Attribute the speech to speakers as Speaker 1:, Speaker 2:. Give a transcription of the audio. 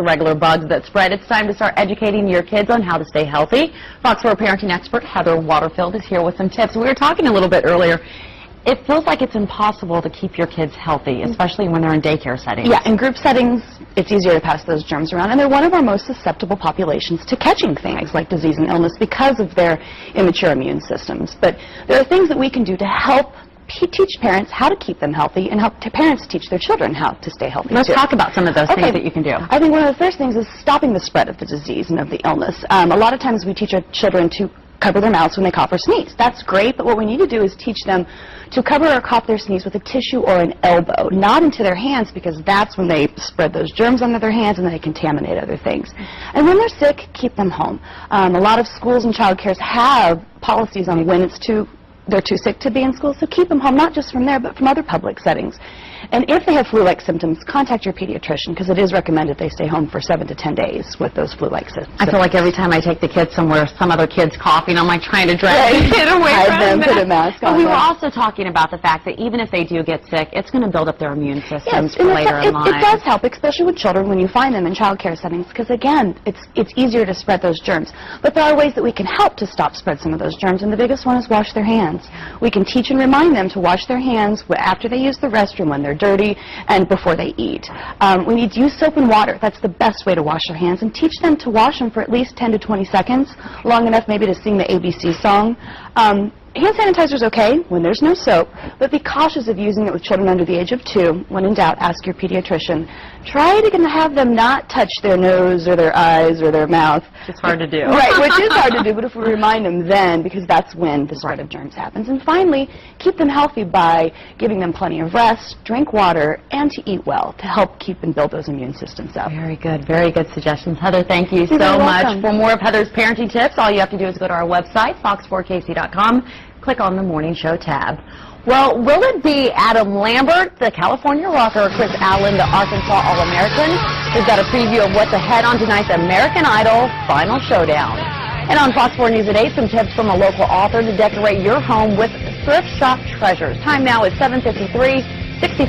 Speaker 1: the regular bugs that spread. It's time to start educating your kids on how to stay healthy. Fox 4 parenting expert Heather Waterfield is here with some tips. We were talking a little bit earlier. It feels like it's impossible to keep your kids healthy, especially when they're in daycare settings.
Speaker 2: Yeah, in group settings, it's easier to pass those germs around, and they're one of our most susceptible populations to catching things like disease and illness because of their immature immune systems. But there are things that we can do to help teach parents how to keep them healthy and help parents teach their children how to stay healthy.
Speaker 1: Let's talk about some of those things that you can do.
Speaker 2: I think one of the first things is stopping the spread of the disease and of the illness. A lot of times we teach our children to cover their mouths when they cough or sneeze. That's great, but what we need to do is teach them to cover or cough their sneeze with a tissue or an elbow, not into their hands, because that's when they spread those germs onto their hands and they contaminate other things. And when they're sick, keep them home. A lot of schools and child cares have policies on when they're too sick to be in school, so keep them home, not just from there, but from other public settings. And if they have flu-like symptoms, contact your pediatrician, because it is recommended they stay home for 7 to 10 days with those flu-like symptoms.
Speaker 1: I feel like every time I take the kids somewhere, some other kid's coughing. I'm like trying to drag the kid away from them.
Speaker 2: Put a mask on.
Speaker 1: But we were also talking about the fact that even if they do get sick, it's going to build up their immune systems for
Speaker 2: and
Speaker 1: later in life.
Speaker 2: It does help, especially with children when you find them in child care settings, because again, it's easier to spread those germs. But there are ways that we can help to stop spread some of those germs, and the biggest one is wash their hands. We can teach and remind them to wash their hands after they use the restroom, when they're dirty, and before they eat. We need to use soap and water. That's the best way to wash their hands, and teach them to wash them for at least 10 to 20 seconds, long enough maybe to sing the ABC song. Hand sanitizer is okay when there's no soap, but be cautious of using it with children under the age of 2. When in doubt, ask your pediatrician. Try to have them not touch their nose or their eyes or their mouth.
Speaker 1: It's hard to do.
Speaker 2: Right, which is hard to do, but if we remind them then, because that's when the spread of germs happens. And finally, keep them healthy by giving them plenty of rest, drink water, and to eat well to help keep and build those immune systems up.
Speaker 1: Very good suggestions. Heather, thank you
Speaker 2: You're
Speaker 1: so much.
Speaker 2: welcome.
Speaker 1: For more of Heather's parenting tips, all you have to do is go to our website, fox4kc.com, click on the Morning Show tab. Well, will it be Adam Lambert, the California rocker, or Chris Allen, the Arkansas All-American? We've got a preview of what's ahead on tonight's American Idol Final Showdown. And on Fox 4 News at 8, some tips from a local author to decorate your home with thrift shop treasures. Time now is 7:53, 64